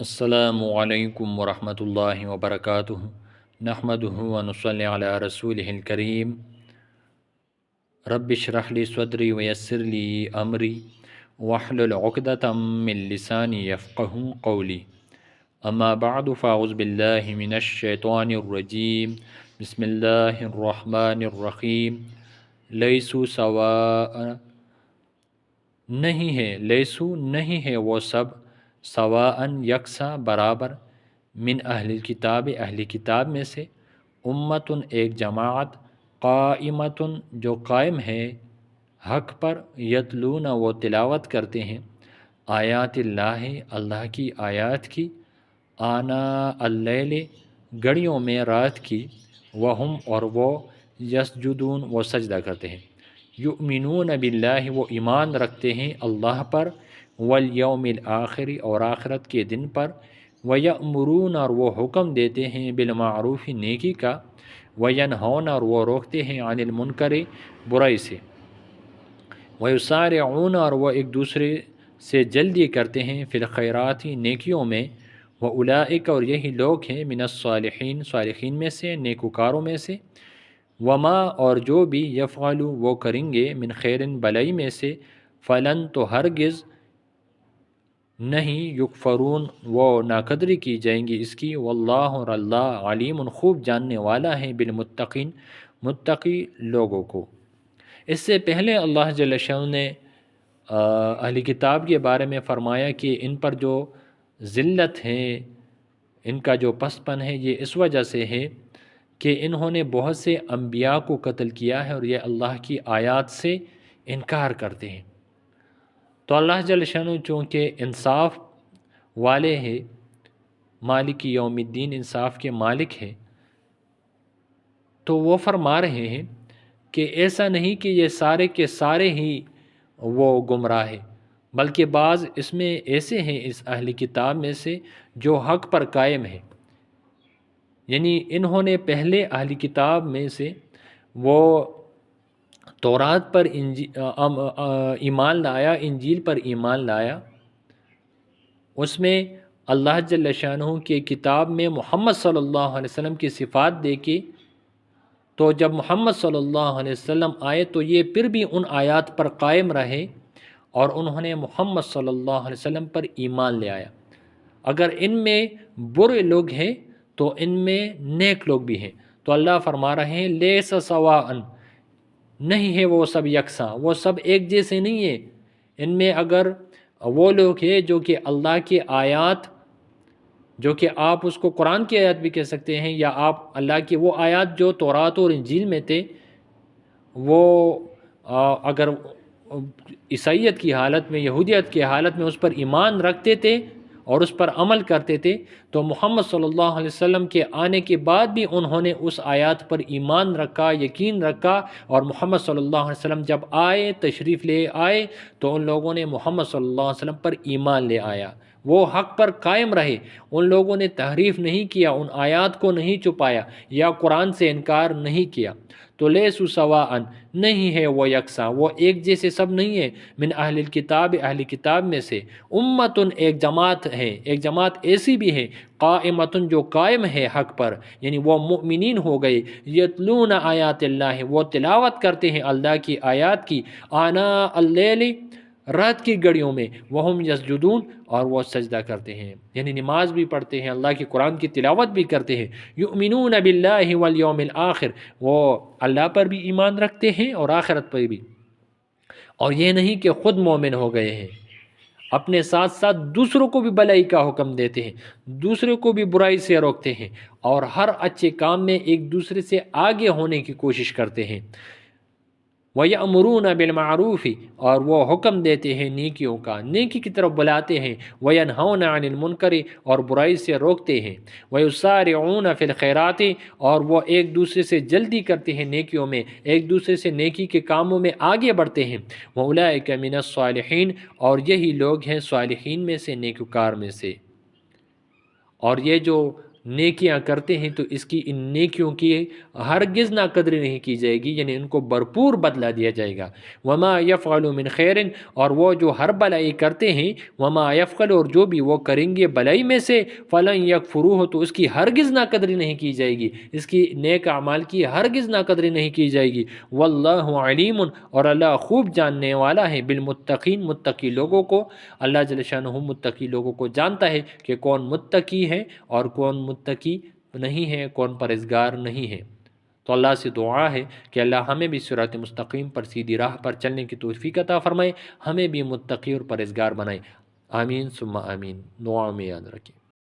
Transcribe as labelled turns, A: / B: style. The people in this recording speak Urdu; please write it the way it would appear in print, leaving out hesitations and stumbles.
A: السلام علیکم ورحمۃ اللہ وبرکاتہ نحمدہ ونصلی علی رسولہ الکریم رب اشرح لی صدری ویسر لی امری واحلل عقدۃ من لسانی یفقہوا قولی اما بعد فاعوذ باللہ من الشیطان الرجیم بسم اللہ الرحمن الرحیم لیسوا سواء نہیں ہے لیسو نہیں ہے وہ سب سواءً یکساں برابر من اہل کتاب اہل کتاب میں سے امتن ایک جماعت قائمتن جو قائم ہے حق پر یتلون وہ تلاوت کرتے ہیں آیات اللہ اللہ کی آیات کی آنا اللیل گھڑیوں میں رات کی وہم اور وہ یسجدون وہ سجدہ کرتے ہیں یؤمنون باللہ وہ ایمان رکھتے ہیں اللہ پر والیوم الآخر اور آخرت کے دن پر ویأمرون اور وہ حکم دیتے ہیں بالمعروف نیکی کا وینہون اور وہ روکتے ہیں عن المنکر برائی سے ویسارعون اور وہ ایک دوسرے سے جلدی کرتے ہیں فی الخیرات نیکیوں میں واولئک اور یہی لوگ ہیں من الصالحین صالحین میں سے نیکوکاروں میں سے وما اور جو بھی یفعلوا وہ کریں گے من خیرن بلائی میں سے فلن تو ہرگز نہیں یکفرون وہ ناقدری کی جائیں گی اس کی واللہ اور اللہ علیم خوب جاننے والا ہے بالمتقین متقی لوگوں کو۔ اس سے پہلے اللہ جل شانہ نے اہل کتاب کے بارے میں فرمایا کہ ان پر جو ذلت ہے ان کا جو پسپن ہے یہ اس وجہ سے ہے کہ انہوں نے بہت سے انبیاء کو قتل کیا ہے اور یہ اللہ کی آیات سے انکار کرتے ہیں۔ تو اللہ جل شانہ چونکہ انصاف والے ہیں، مالک یوم الدین انصاف کے مالک ہیں، تو وہ فرما رہے ہیں کہ ایسا نہیں کہ یہ سارے کے سارے ہی وہ گمراہ ہیں، بلکہ بعض اس میں ایسے ہیں اس اہل کتاب میں سے جو حق پر قائم ہیں۔ یعنی انہوں نے پہلے اہل کتاب میں سے وہ تورات پر ایمان لایا، انجیل پر ایمان لایا، اس میں اللہ جل شانہ کے کتاب میں محمد صلی اللہ علیہ وسلم کی صفات دیکھی، تو جب محمد صلی اللہ علیہ وسلم آئے تو یہ پھر بھی ان آیات پر قائم رہے اور انہوں نے محمد صلی اللہ علیہ وسلم پر ایمان لے آیا۔ اگر ان میں برے لوگ ہیں تو ان میں نیک لوگ بھی ہیں، تو اللہ فرما رہے ہیں لیس سواء، نہیں ہے وہ سب یکساں، وہ سب ایک جیسے نہیں ہیں۔ ان میں اگر وہ لوگ ہیں جو کہ اللہ کی آیات، جو کہ آپ اس کو قرآن کی آیات بھی کہہ سکتے ہیں، یا آپ اللہ کی وہ آیات جو تورات اور انجیل میں تھے، وہ اگر عیسائیت کی حالت میں، یہودیت کی حالت میں اس پر ایمان رکھتے تھے اور اس پر عمل کرتے تھے، تو محمد صلی اللہ علیہ وسلم کے آنے کے بعد بھی انہوں نے اس آیات پر ایمان رکھا، یقین رکھا، اور محمد صلی اللہ علیہ وسلم جب آئے، تشریف لے آئے، تو ان لوگوں نے محمد صلی اللہ علیہ وسلم پر ایمان لے آیا، وہ حق پر قائم رہے، ان لوگوں نے تحریف نہیں کیا، ان آیات کو نہیں چھپایا یا قرآن سے انکار نہیں کیا۔ تو لیسوا سواء، نہیں ہے وہ یکساں، وہ ایک جیسے سب نہیں ہے، من اہل الکتاب اہل کتاب میں سے امتن ایک جماعت ہے، ایک جماعت ایسی بھی ہے قائمتن جو قائم ہے حق پر، یعنی وہ مؤمنین ہو گئے، یتلون آیات اللہ وہ تلاوت کرتے ہیں اللہ کی آیات کی، آناء اللیل رات کی گھڑیوں میں، وہم یسجدون اور وہ سجدہ کرتے ہیں، یعنی نماز بھی پڑھتے ہیں، اللہ کی قرآن کی تلاوت بھی کرتے ہیں، یؤمنون باللہ والیوم الآخر وہ اللہ پر بھی ایمان رکھتے ہیں اور آخرت پر بھی، اور یہ نہیں کہ خود مومن ہو گئے ہیں، اپنے ساتھ ساتھ دوسروں کو بھی بھلائی کا حکم دیتے ہیں، دوسروں کو بھی برائی سے روکتے ہیں، اور ہر اچھے کام میں ایک دوسرے سے آگے ہونے کی کوشش کرتے ہیں۔ وَيَأْمُرُونَ بِالْمَعْرُوفِ اور وہ حکم دیتے ہیں نیکیوں کا، نیکی کی طرف بلاتے ہیں، وَيَنْهَوْنَ عَنِ الْمُنْكَرِ اور برائی سے روکتے ہیں، وَيُسَارِعُونَ فِي الْخَيْرَاتِ اور وہ ایک دوسرے سے جلدی کرتے ہیں نیکیوں میں، ایک دوسرے سے نیکی کے کاموں میں آگے بڑھتے ہیں، وَأُولَئِكَ مِنَ الصَّالِحِينَ اور یہی لوگ ہیں صالحین میں سے، نیکوکار میں سے۔ اور یہ جو نیکیاں کرتے ہیں تو اس کی ان نیکیوں کی ہرگز نہ قدری نہیں کی جائے گی، یعنی ان کو بھرپور بدلہ دیا جائے گا۔ وما یفعل من خیر، اور وہ جو ہر بلائی کرتے ہیں، وما یفعل، اور جو بھی وہ کریں گے بلائی میں سے، فلن یکفروہ، تو اس کی ہرگز نہ قدری نہیں کی جائے گی، اس کی نیک اعمال کی ہرگز نہ قدری نہیں کی جائے گی۔ واللہ علیم، اور اللہ خوب جاننے والا ہے، بالمتقین، متقی لوگوں کو۔ اللہ جل شانہ متقی لوگوں کو جانتا ہے کہ کون متقی ہے اور کون متقی نہیں ہے، کون پرہیزگار نہیں ہے۔ تو اللہ سے دعا ہے کہ اللہ ہمیں بھی صراط مستقیم پر، سیدھی راہ پر چلنے کی توفیق عطا فرمائے، ہمیں بھی متقی اور پرہیزگار بنائے۔ آمین ثم آمین، دعا میں یاد رکھیں۔